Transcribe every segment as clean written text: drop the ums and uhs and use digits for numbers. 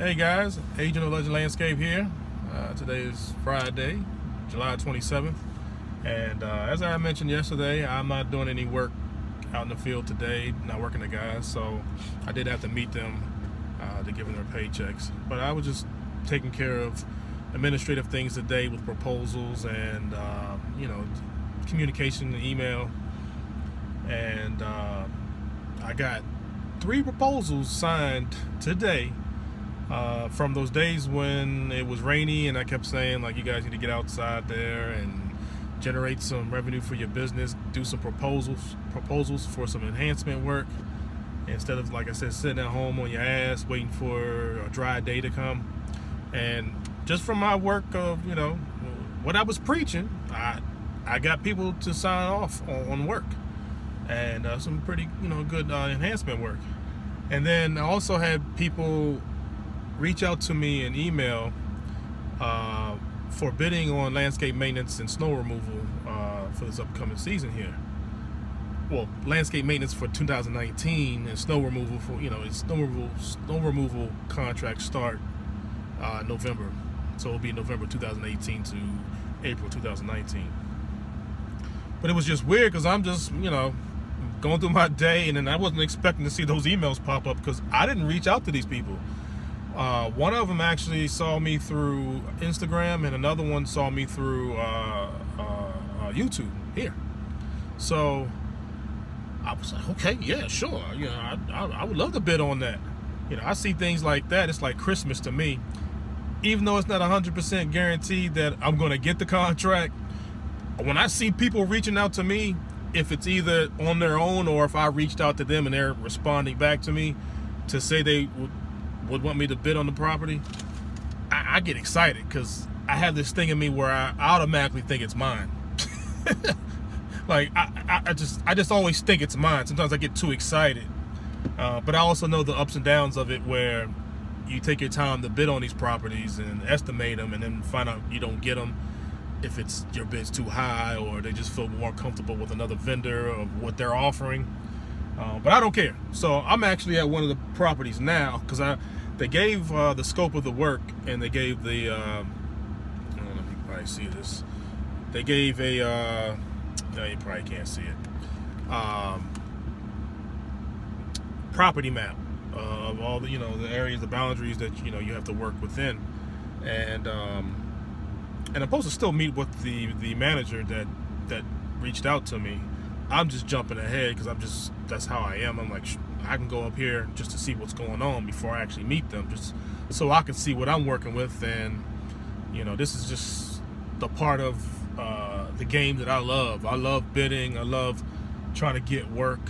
Hey guys, Agent of Legend Landscape here. Today is Friday, July 27th, and as I mentioned yesterday, I'm not doing any work out in the field today, not working the guys, so I did have to meet them to give them their paychecks. But I was just taking care of administrative things today with proposals and communication, email, and I got 3 proposals signed today. From those days when it was rainy and I kept saying, like, you guys need to get outside there and generate some revenue for your business, do some proposals for some enhancement work, instead of, like I said, sitting at home on your ass waiting for a dry day to come. And just from my work of, what I was preaching, I got people to sign off on work and some pretty, good enhancement work. And then I also had people reach out to me in email for bidding on landscape maintenance and snow removal for this upcoming season here. Well, landscape maintenance for 2019 and snow removal for snow removal contracts start November, so it'll be November 2018 to April 2019. But it was just weird because I'm just going through my day, and then I wasn't expecting to see those emails pop up because I didn't reach out to these people. One of them actually saw me through Instagram, and another one saw me through YouTube here. So I was like, okay, yeah, sure. I would love to bid on that. I see things like that. It's like Christmas to me. Even though it's not 100% guaranteed that I'm going to get the contract, when I see people reaching out to me, if it's either on their own or if I reached out to them and they're responding back to me to say they would want me to bid on the property, I get excited because I have this thing in me where I automatically think it's mine. Like I just always think it's mine. Sometimes I get too excited, but I also know the ups and downs of it, where you take your time to bid on these properties and estimate them, and then find out you don't get them if it's your bid's too high, or they just feel more comfortable with another vendor of what they're offering. But I don't care. So I'm actually at one of the properties now because they gave the scope of the work, and they gave the I don't know if you can probably see this. They gave a no, you probably can't see it. Property map of all the the areas, the boundaries that you have to work within, and I'm supposed to still meet with the manager that reached out to me. I'm just jumping ahead because that's how I am. I'm like, I can go up here just to see what's going on before I actually meet them, just so I can see what I'm working with. And this is just the part of the game that I love. I love bidding. I love trying to get work.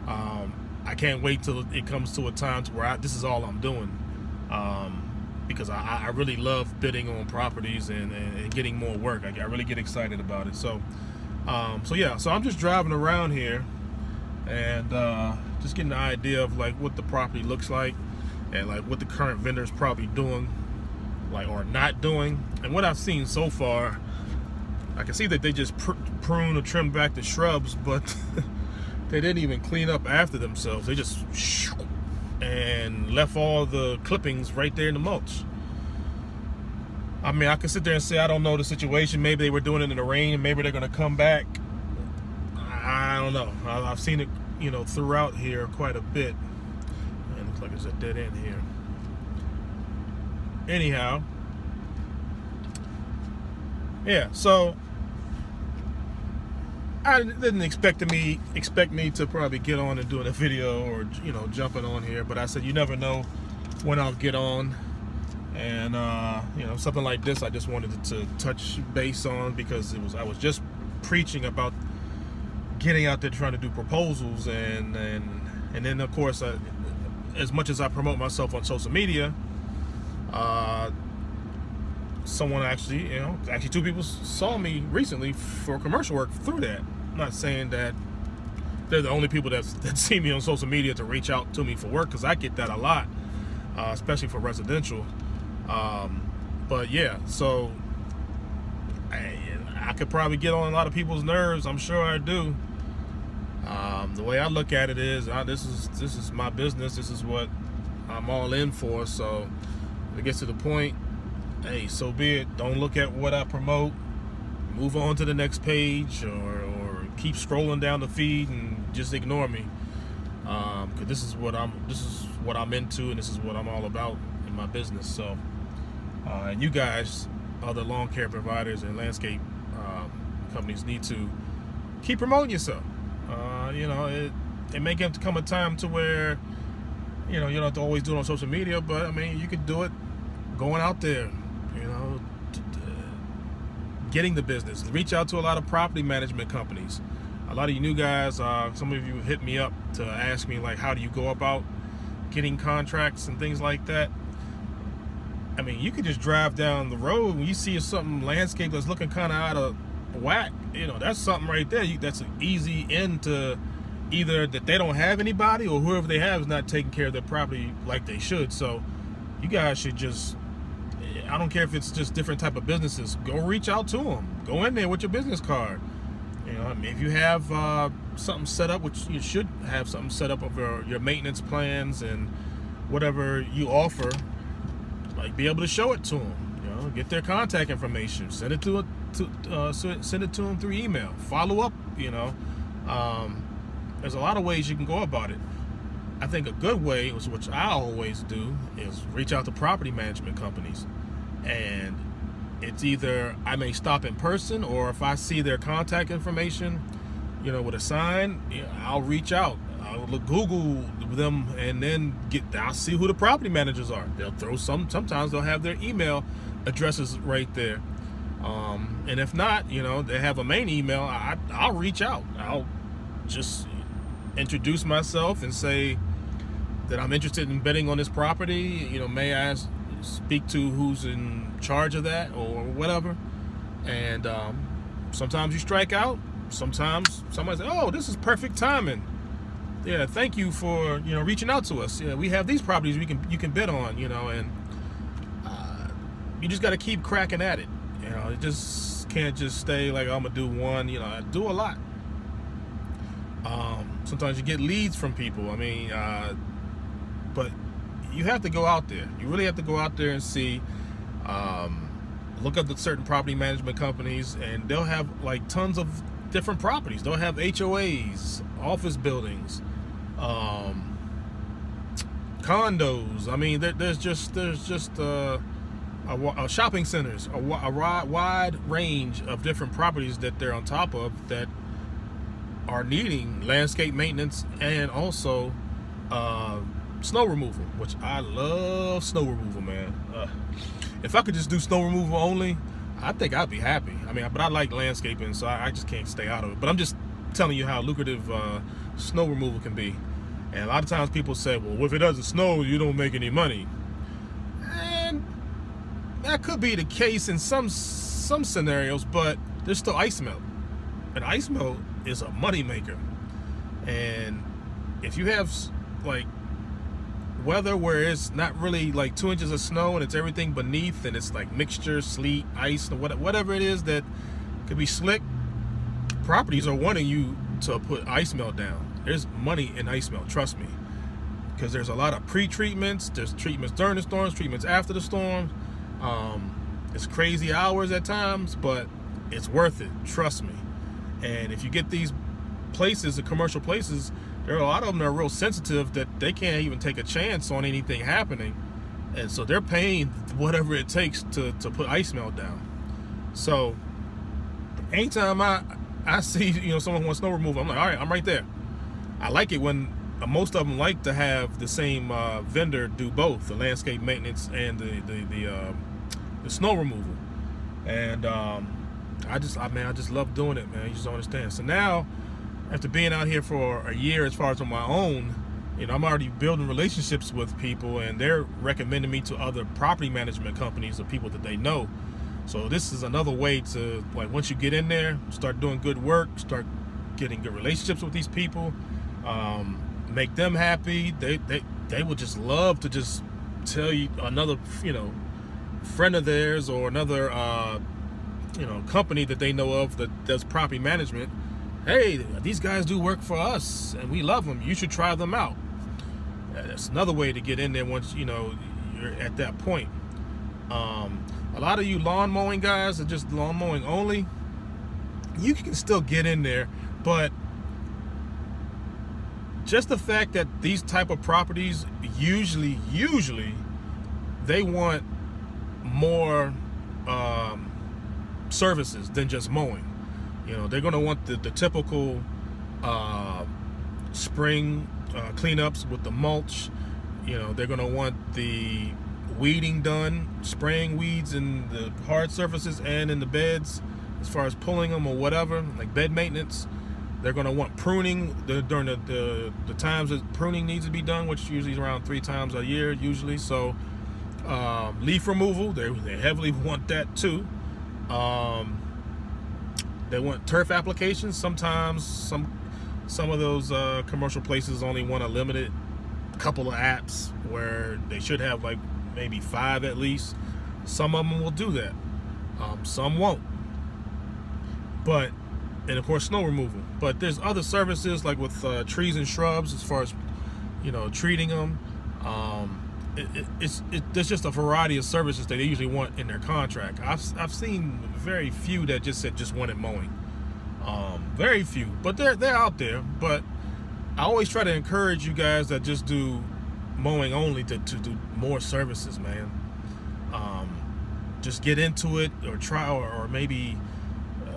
I can't wait till it comes to a time to where this is all I'm doing, because I really love bidding on properties and getting more work. I really get excited about it. So I'm just driving around here and just getting the idea of like what the property looks like, and like what the current vendor is probably doing, like, or not doing. And what I've seen so far, I can see that they just prune or trim back the shrubs, but they didn't even clean up after themselves. They just and left all the clippings right there in the mulch. I mean, I could sit there and say I don't know the situation. Maybe they were doing it in the rain. Maybe they're going to come back. I don't know. I've seen it, throughout here quite a bit. And it looks like there's a dead end here. Anyhow, yeah. So I didn't expect me to probably get on and doing a video or jumping on here. But I said you never know when I'll get on. And something like this I just wanted to touch base on, because I was just preaching about getting out there trying to do proposals, and then of course as much as I promote myself on social media, someone actually 2 people saw me recently for commercial work through that. I'm not saying that they're the only people that see me on social media to reach out to me for work, because I get that a lot, especially for residential. But yeah, so I could probably get on a lot of people's nerves. I'm sure I do. The way I look at it is, this is my business. This is what I'm all in for. So If it gets to the point, hey, so be it. Don't look at what I promote. Move on to the next page, or keep scrolling down the feed and just ignore me. Because this is what I'm into, and this is what I'm all about in my business. So, and you guys, other lawn care providers and landscape companies, need to keep promoting yourself. It may come a time to where you don't have to always do it on social media, but I mean, you could do it going out there, getting the business. Reach out to a lot of property management companies. A lot of you new guys, some of you hit me up to ask me, like, how do you go about getting contracts and things like that. I mean, you could just drive down the road when you see something landscape that's looking kind of out of whack. That's something right there. That's an easy end to either that they don't have anybody, or whoever they have is not taking care of their property like they should. So you guys should just, I don't care if it's just different type of businesses, go reach out to them. Go in there with your business card. If you have something set up, which you should have something set up of your maintenance plans and whatever you offer, like, be able to show it to them. Get their contact information, send it to them through email, follow up. There's a lot of ways you can go about it. I think a good way, which I always do, is reach out to property management companies. And it's either I may stop in person, or if I see their contact information, with a sign, I'll reach out. I'll Google them, and then I'll see who the property managers are. They'll throw sometimes they'll have their email addresses right there. And if not, they have a main email, I'll reach out. I'll just introduce myself and say that I'm interested in bidding on this property. May I speak to who's in charge of that or whatever. And sometimes you strike out. Sometimes somebody says, "Oh, this is perfect timing. Yeah, thank you for reaching out to us. Yeah, we have these properties you can bid on." And you just got to keep cracking at it. It just can't just stay like, I'm gonna do one. I do a lot. Sometimes you get leads from people. I mean, but you have to go out there. You really have to go out there and see. Look up the certain property management companies, and they'll have like tons of different properties. They'll have HOAs, office buildings, condos. I mean, there's just a shopping centers, a wide range of different properties that they're on top of that are needing landscape maintenance and also snow removal, which I love snow removal, man. If I could just do snow removal only, I think I'd be happy. I mean, but I like landscaping, so I just can't stay out of it. But I'm just telling you how lucrative snow removal can be. And a lot of times people say, well, if it doesn't snow, you don't make any money. And that could be the case in some scenarios, but there's still ice melt. And ice melt is a money maker. And if you have like weather where it's not really like 2 inches of snow and it's everything beneath, and it's like mixture, sleet, ice, whatever it is that could be slick, properties are wanting you to put ice melt down. There's money in ice melt, trust me, because there's a lot of pre-treatments. There's treatments during the storms, treatments after the storm. It's crazy hours at times, but it's worth it, trust me. And if you get these places, the commercial places, there are a lot of them that are real sensitive that they can't even take a chance on anything happening. And so they're paying whatever it takes to put ice melt down. So anytime I see someone wants snow removal, I'm like, all right, I'm right there. I like it when most of them like to have the same vendor do both, the landscape maintenance and the snow removal. And I just love doing it, man. You just don't understand. So now, after being out here for a year as far as on my own, I'm already building relationships with people, and they're recommending me to other property management companies or people that they know. So this is another way to, like, once you get in there, start doing good work, start getting good relationships with these people, make them happy. They would just love to just tell you another, friend of theirs or another, company that they know of that does property management. Hey, these guys do work for us, and we love them. You should try them out. That's another way to get in there once you're at that point. A lot of you lawn mowing guys are just lawn mowing only. You can still get in there, but just the fact that these type of properties usually they want more services than just mowing. You know, they're going to want the typical spring cleanups with the mulch. You know, they're going to want the weeding done, spraying weeds in the hard surfaces and in the beds, as far as pulling them or whatever, like bed maintenance. They're going to want pruning during the times that pruning needs to be done, which usually is around 3 times a year usually. So leaf removal, they heavily want that too. They want turf applications. Sometimes some of those commercial places only want a limited couple of apps where they should have like maybe 5 at least. Some of them will do that. Some won't. But, and of course snow removal. But there's other services like with trees and shrubs, as far as, you know, treating them. There's just a variety of services that they usually want in their contract. I've seen very few that just said just wanted mowing. Very few, but they're out there. But I always try to encourage you guys that just do mowing only to do more services, man. Just get into it, or try, or maybe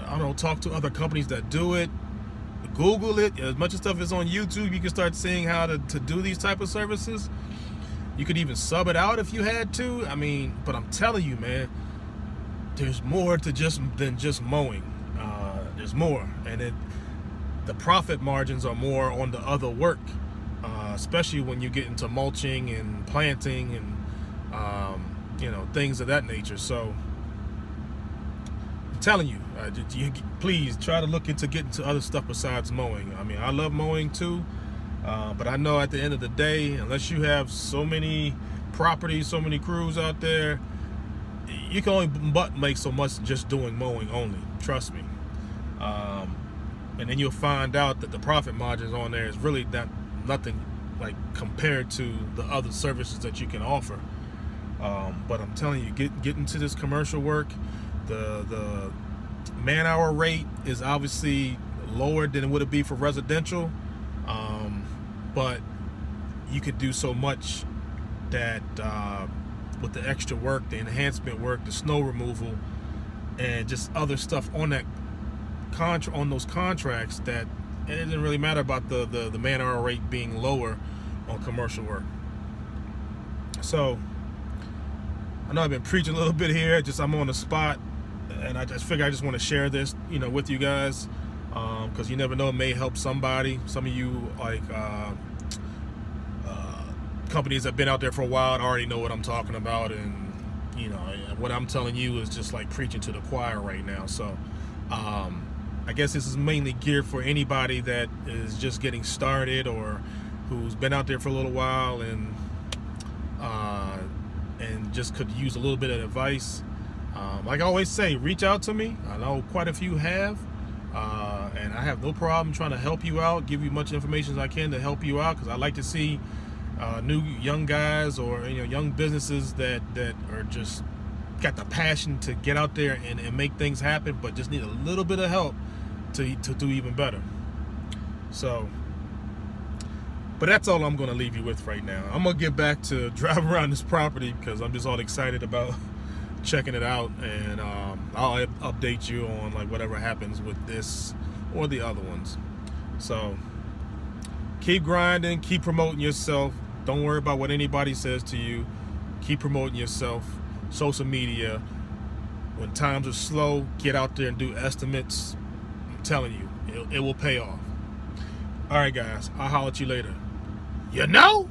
I don't know, talk to other companies that do it. Google it. As much as stuff is on YouTube, you can start seeing how to do these type of services. You could even sub it out if you had to. I mean, but I'm telling you, man, there's more to than just mowing. There's more, and the profit margins are more on the other work, especially when you get into mulching and planting and you know, things of that nature. So I'm telling you, please try to look into getting to other stuff besides mowing. I mean, I love mowing too. But I know at the end of the day, unless you have so many properties, so many crews out there, you can only make so much just doing mowing only. Trust me. And then you'll find out that the profit margins on there is really nothing like compared to the other services that you can offer. But I'm telling you, get into this commercial work. The man-hour rate is obviously lower than it would be for residential. But you could do so much that with the extra work, the enhancement work, the snow removal, and just other stuff on that on those contracts, that it doesn't really matter about the man-hour rate being lower on commercial work. So I know I've been preaching a little bit here. I'm on the spot, and I just figure I just want to share this, you know, with you guys. Because you never know, it may help somebody. Some of you, like companies that have been out there for a while, already know what I'm talking about, and you know, what I'm telling you is just like preaching to the choir right now. So I guess this is mainly geared for anybody that is just getting started, or who's been out there for a little while and just could use a little bit of advice. Like I always say, reach out to me. I know quite a few have. And I have no problem trying to help you out, give you much information as I can to help you out, because I like to see new young guys, or you know, young businesses that are just got the passion to get out there and make things happen, but just need a little bit of help to do even better. So, but that's all I'm going to leave you with right now. I'm going to get back to driving around this property because I'm just all excited about checking it out, and I'll update you on like whatever happens with this or the other ones. So keep grinding, keep promoting yourself. Don't worry about what anybody says to you. Keep promoting yourself. Social media. When times are slow, get out there and do estimates. I'm telling you, it will pay off. All right, guys, I'll holler at you later. You know?